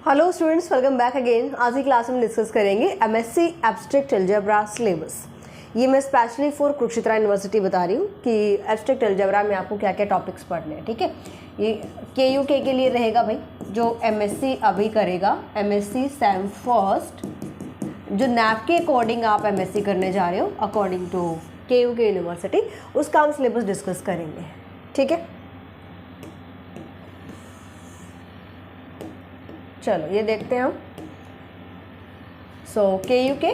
Hello students, welcome back again. आज की class में डिस्कस करेंगे एमएससी एब्स्ट्रैक्ट अलजेब्रा सिलेबस। ये मैं स्पेशली फॉर कुरुक्षेत्र यूनिवर्सिटी बता रही हूँ कि एब्स्ट्रैक्ट अलजेब्रा में आपको क्या क्या टॉपिक्स पढ़ने हैं। ठीक है, ये KUK के लिए रहेगा भाई, जो एमएससी अभी करेगा, एमएससी सेम फर्स्ट, जो नैप के अकॉर्डिंग आप एमएससी करने जा रहे हो अकॉर्डिंग टू KUK यूनिवर्सिटी, उसका हम सिलेबस डिस्कस करेंगे। ठीक है, चलो ये देखते हैं हम। So KUK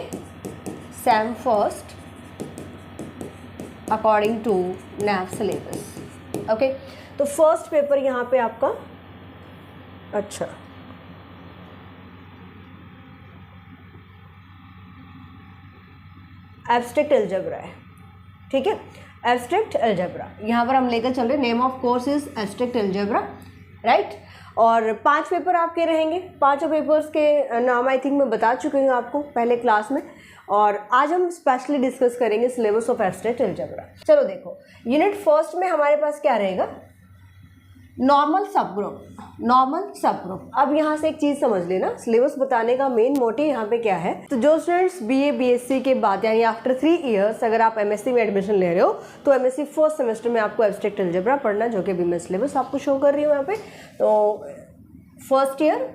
sem first according to NEP syllabus. Okay, तो फर्स्ट पेपर यहाँ पे आपका, अच्छा एब्स्ट्रैक्ट अलजेब्रा है। ठीक है, एब्स्ट्रैक्ट अलजेब्रा यहाँ पर हम लेकर चल रहे, name of course is abstract algebra, right. और 5 पेपर आपके रहेंगे। 5 पेपर्स के नाम आई थिंक मैं बता चुकी हूँ आपको पहले क्लास में, और आज हम स्पेशली डिस्कस करेंगे सिलेबस ऑफ एब्स्ट्रैक्ट अलजेब्रा। चलो देखो, यूनिट फर्स्ट में हमारे पास क्या रहेगा, नॉर्मल सब ग्रुप। नॉर्मल सब ग्रुप, अब यहाँ से एक चीज़ समझ लेना, सिलेबस बताने का मेन मोटिव यहाँ पे क्या है। तो जो स्टूडेंट्स BA BSc के बाद यानी आफ्टर 3 इयर्स अगर आप MSc में एडमिशन ले रहे हो, तो MSc फर्स्ट सेमेस्टर में आपको एब्स्ट्रैक्ट अलजेब्रा पढ़ना, जो कि अभी मैं सिलेबस आपको शो कर रही हूँ यहाँ पे। तो फर्स्ट ईयर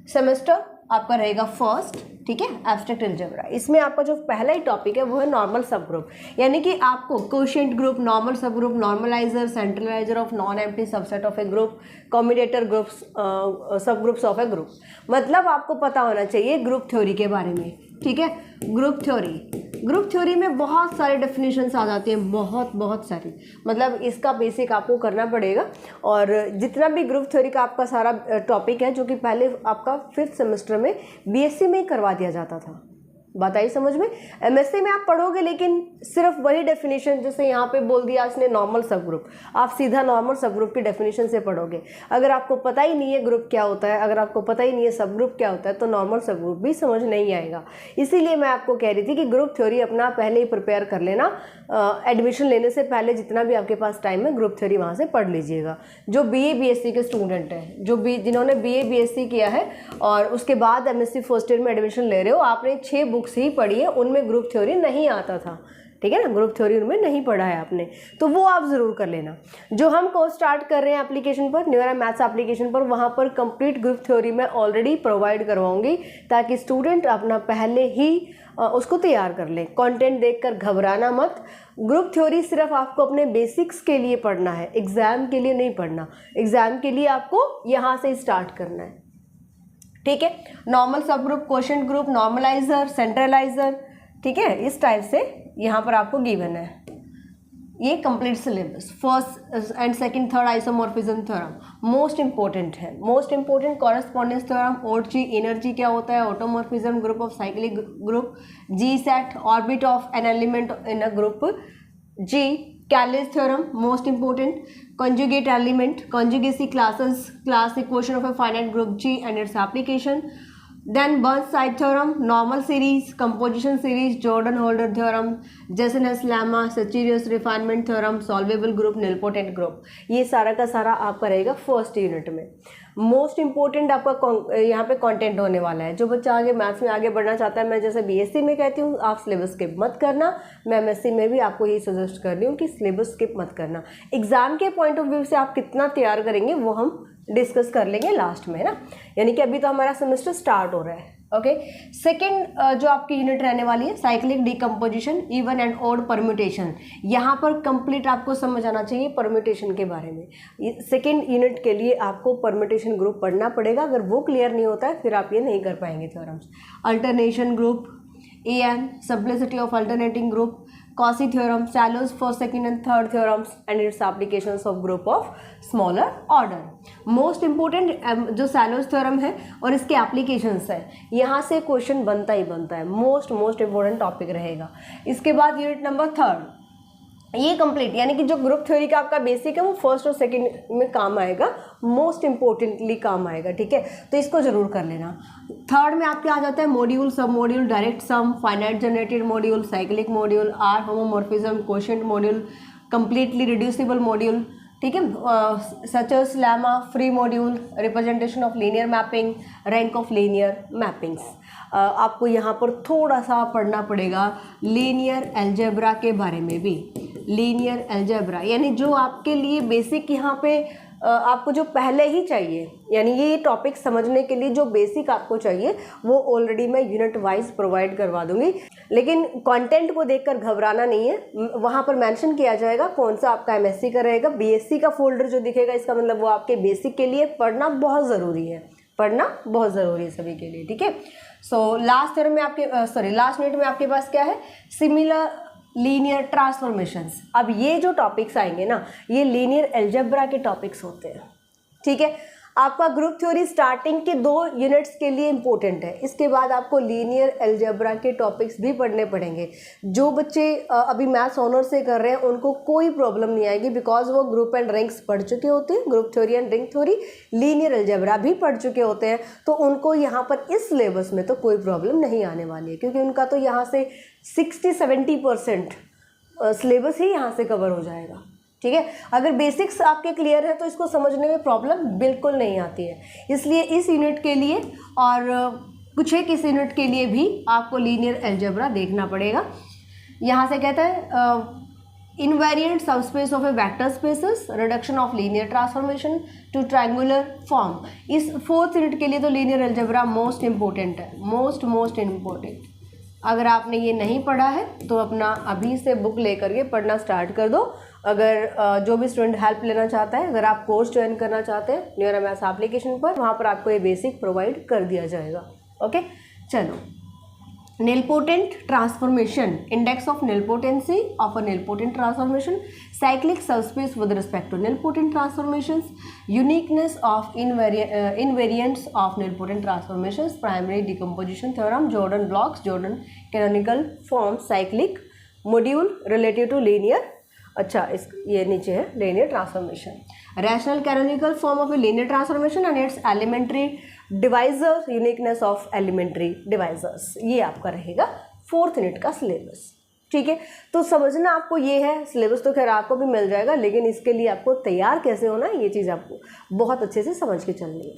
सेमेस्टर आपका रहेगा फर्स्ट, ठीक है, एब्स्ट्रैक्ट अलजेब्रा। इसमें आपका जो पहला ही टॉपिक है वो है नॉर्मल सब ग्रुप, यानी कि आपको quotient group, normal subgroup, normaliser, centraliser of non empty subset of a group, combinator groups, subgroups of a group. मतलब आपको पता होना चाहिए ग्रुप थ्योरी के बारे में। ठीक है, ग्रुप थ्योरी में बहुत सारे डेफिनेशंस आ जाती हैं, बहुत सारी, मतलब इसका बेसिक आपको करना पड़ेगा। और जितना भी ग्रुप थ्योरी का आपका सारा टॉपिक है, जो कि पहले आपका 5th सेमेस्टर में BSc में ही करवा दिया जाता था, बात आई समझ में। MSc में आप पढ़ोगे, लेकिन सिर्फ वही डेफिनेशन, जैसे यहाँ पे बोल दिया इसने नॉर्मल सब ग्रुप, आप सीधा नॉर्मल सब ग्रुप की डेफिनेशन से पढ़ोगे। अगर आपको पता ही नहीं है ग्रुप क्या होता है, अगर आपको पता ही नहीं है सब ग्रुप क्या होता है, तो नॉर्मल सब ग्रुप भी समझ नहीं आएगा। इसीलिए मैं आपको कह रही थी कि ग्रुप थ्योरी अपना पहले ही प्रिपेयर कर लेना, एडमिशन लेने से पहले जितना भी आपके पास टाइम है ग्रुप थ्योरी वहाँ से पढ़ लीजिएगा। जो BA BSc के स्टूडेंट हैं, जिन्होंने BA BSc किया है और उसके बाद MSc फर्स्ट ईयर में एडमिशन ले रहे हो, आपने 6 बुक्स ही पढ़ी है, उनमें ग्रुप थ्योरी नहीं आता था। ठीक है ना, ग्रुप थ्योरी उनमें नहीं पढ़ा है आपने, तो वो आप ज़रूर कर लेना। जो हम कोर्स स्टार्ट कर रहे हैं एप्लीकेशन पर, न्यूरा मैथ्स एप्लीकेशन पर, वहाँ पर कंप्लीट ग्रुप थ्योरी मैं ऑलरेडी प्रोवाइड करवाऊंगी, ताकि स्टूडेंट अपना पहले ही उसको तैयार कर ले। कंटेंट देखकर घबराना मत। ग्रुप थ्योरी सिर्फ आपको अपने बेसिक्स के लिए पढ़ना है, एग्ज़ाम के लिए नहीं पढ़ना। एग्ज़ाम के लिए आपको यहाँ से स्टार्ट करना है। ठीक है, नॉर्मल सब ग्रुप, क्वोशिएंट ग्रुप, नॉर्मलाइजर, सेंट्रलाइजर, ठीक है, इस टाइप से यहाँ पर आपको गिवन है ये complete syllabus. First and second third isomorphism theorem most important है, most important correspondence theorem, OG energy क्या होता है, automorphism group of cyclic group, G set orbit of an element in a group, G Cayley's theorem most important, conjugate element, conjugacy classes, class equation of a finite group G and its application. Then Burns-Side theorem, normal series, composition series, Jordan-Holder theorem, Jessen-Hess lemma, Sacherius refinement theorem, solvable group, nilpotent group। ये सारा का सारा आपका रहेगा first unit में। Most important आपका यहाँ पे कंटेंट होने वाला है। जो बच्चा आगे मैथ्स में आगे बढ़ना चाहता है, मैं जैसे BSc में कहती हूँ आप सिलेबस स्किप मत करना, मैं MSc में भी आपको यही सजेस्ट कर रही हूँ कि सिलेबस स्किप मत करना। एग्जाम के पॉइंट ऑफ व्यू से आप कितना तैयार करेंगे वो हम डिस्कस कर लेंगे लास्ट में, है ना, यानी कि अभी तो हमारा सेमेस्टर स्टार्ट हो रहा है। ओके, सेकेंड जो आपकी यूनिट रहने वाली है cyclic decomposition, even and odd permutation. यहाँ पर कंप्लीट आपको समझ आना चाहिए परम्यूटेशन के बारे में। सेकेंड यूनिट के लिए आपको परम्यूटेशन ग्रुप पढ़ना पड़ेगा, अगर वो क्लियर नहीं होता है फिर आप ये नहीं कर पाएंगे theorems. Alternation group, AN simplicity of alternating group, Cauchy theorem, Shallows first, second and third theorems and its applications of group of smaller order. Most important जो Shallows theorem है और इसके applications है, यहाँ से क्वेश्चन बनता ही बनता है, मोस्ट इम्पोर्टेंट टॉपिक रहेगा। इसके बाद यूनिट नंबर 3 ये कंप्लीट, यानी कि जो ग्रुप थ्योरी का आपका बेसिक है वो फर्स्ट और सेकंड में काम आएगा, मोस्ट इम्पोर्टेंटली काम आएगा। ठीक है, तो इसको जरूर कर लेना। थर्ड में आपके आ जाता है मॉड्यूल, सब module, direct sum, finite generated module, cyclic module, R homomorphism, quotient module, completely reducible module, ठीक है, such as lemma, free module, representation of linear mapping, rank of linear mappings. आपको यहाँ पर थोड़ा सा पढ़ना पड़ेगा लीनियर अलजेब्रा के बारे में भी। लीनियर अलजेब्रा यानी जो आपके लिए बेसिक यहाँ पे आपको जो पहले ही चाहिए, यानी ये टॉपिक समझने के लिए जो बेसिक आपको चाहिए वो ऑलरेडी मैं यूनिट वाइज प्रोवाइड करवा दूंगी। लेकिन कंटेंट को देखकर घबराना नहीं है, वहाँ पर मेंशन किया जाएगा कौन सा आपका एमएससी का रहेगा। बीएससी का फोल्डर जो दिखेगा इसका मतलब वो आपके बेसिक के लिए पढ़ना बहुत ज़रूरी है, पढ़ना बहुत ज़रूरी है सभी के लिए, ठीक है। सो लास्ट यूनिट में आपके पास क्या है, सिमिलर लीनियर ट्रांसफॉर्मेशंस। अब ये जो टॉपिक्स आएंगे ना, ये लीनियर अलजेब्रा के टॉपिक्स होते हैं, ठीक है। आपका ग्रुप थ्योरी स्टार्टिंग के 2 यूनिट्स के लिए इंपॉर्टेंट है, इसके बाद आपको लीनियर अलजेब्रा के टॉपिक्स भी पढ़ने पड़ेंगे। जो बच्चे अभी मैथ्स ऑनर से कर रहे हैं उनको कोई प्रॉब्लम नहीं आएगी, बिकॉज वो ग्रुप एंड रिंग्स पढ़ चुके होते हैं, group theory and ring theory, linear algebra भी पढ़ चुके होते हैं, तो उनको यहाँ पर इस सिलेबस में तो कोई प्रॉब्लम नहीं आने वाली है, क्योंकि उनका तो यहाँ से 60-70% सिलेबस ही यहाँ से कवर हो जाएगा, ठीक है। अगर बेसिक्स आपके क्लियर है तो इसको समझने में प्रॉब्लम बिल्कुल नहीं आती है। इसलिए इस यूनिट के लिए और कुछ एक इस यूनिट के लिए भी आपको लीनियर अलजेब्रा देखना पड़ेगा। यहाँ से कहता है invariant subspace of a vector spaces, reduction of linear transformation to triangular form. इस 4th यूनिट के लिए तो लीनियर अलजेब्रा मोस्ट इंपॉर्टेंट है, मोस्ट इम्पोर्टेंट। अगर आपने ये नहीं पढ़ा है तो अपना अभी से बुक लेकर के पढ़ना स्टार्ट कर दो। अगर जो भी स्टूडेंट हेल्प लेना चाहता है, अगर आप कोर्स ज्वाइन करना चाहते हैं न्यूरा मैथ्स एप्लीकेशन पर, वहाँ पर आपको ये बेसिक प्रोवाइड कर दिया जाएगा। ओके, चलो nilpotent transformation, index of nilpotency of a nilpotent transformation, cyclic subspace with respect to nilpotent transformations, uniqueness of invariants of nilpotent transformations, primary decomposition theorem, Jordan blocks, Jordan canonical form, cyclic module relative to linear, अच्छा इस ये नीचे है linear transformation, rational canonical form of a linear transformation and its elementary divisors, uniqueness of elementary divisors. ये आपका रहेगा 4th unit का syllabus, ठीक है। तो समझना आपको ये है, सिलेबस तो खैर आपको भी मिल जाएगा, लेकिन इसके लिए आपको तैयार कैसे होना है ये चीज़ आपको बहुत अच्छे से समझ के चलनी है।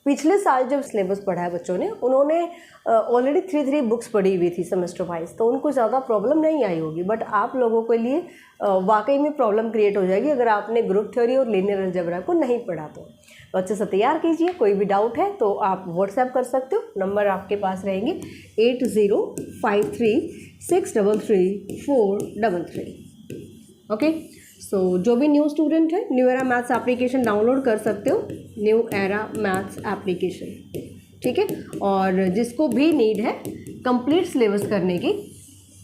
पिछले साल जब सिलेबस पढ़ा है बच्चों ने, उन्होंने ऑलरेडी 3 बुक्स पढ़ी हुई थी सेमेस्टर वाइज, तो उनको ज़्यादा प्रॉब्लम नहीं आई होगी। बट आप लोगों के लिए वाकई में प्रॉब्लम क्रिएट हो जाएगी अगर आपने ग्रुप थ्योरी और लीनियर अलजेब्रा को नहीं पढ़ा तो अच्छे से तैयार कीजिए। कोई भी डाउट है तो आप व्हाट्सएप कर सकते हो, नंबर आपके पास रहेंगे 80533633 ओके। सो जो भी न्यू स्टूडेंट है, new era maths application download कर सकते हो, न्यू एरा मैथ्स एप्लीकेशन, ठीक है। और जिसको भी नीड है कंप्लीट सिलेबस करने की,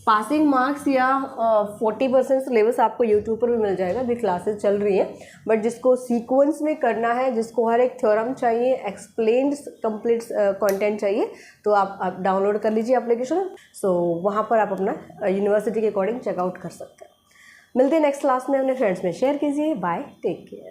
पासिंग मार्क्स या 40% सिलेबस आपको यूट्यूब पर भी मिल जाएगा, अभी क्लासेस चल रही हैं। बट जिसको सीक्वेंस में करना है, जिसको हर एक थ्योरम चाहिए, एक्सप्लेन्ड कंप्लीट कंटेंट चाहिए, तो आप डाउनलोड कर लीजिए एप्लीकेशन। सो वहाँ पर आप अपना यूनिवर्सिटी के अकॉर्डिंग चेकआउट कर सकते हैं। मिलते हैं नेक्स्ट क्लास में, अपने फ्रेंड्स में शेयर कीजिए। Bye, take care.